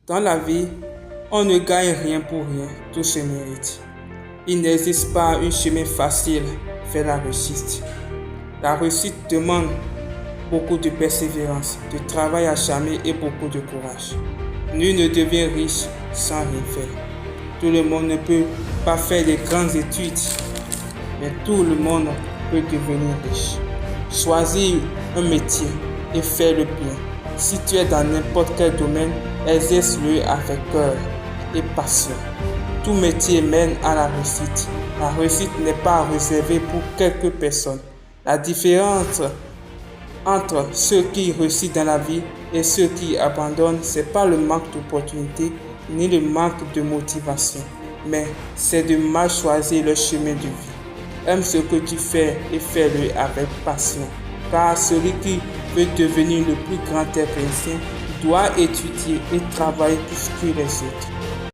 Dans la vie, on ne gagne rien pour rien, tout se mérite. Il n'existe pas un chemin facile vers la réussite. La réussite demande beaucoup de persévérance, de travail acharné et beaucoup de courage. Nul ne devient riche sans rien faire. Tout le monde ne peut pas faire de grandes études, mais tout le monde peut devenir riche. Choisis un métier et fais-le bien. Si tu es dans n'importe quel domaine, exerce-le avec cœur et passion. Tout métier mène à la réussite. La réussite n'est pas réservée pour quelques personnes. La différence entre ceux qui réussissent dans la vie et ceux qui abandonnent, ce n'est pas le manque d'opportunités ni le manque de motivation, mais c'est de mal choisir le chemin de vie. Aime ce que tu fais et fais-le avec passion, car celui qui veut devenir le plus grand technicien doit étudier et travailler plus que les autres.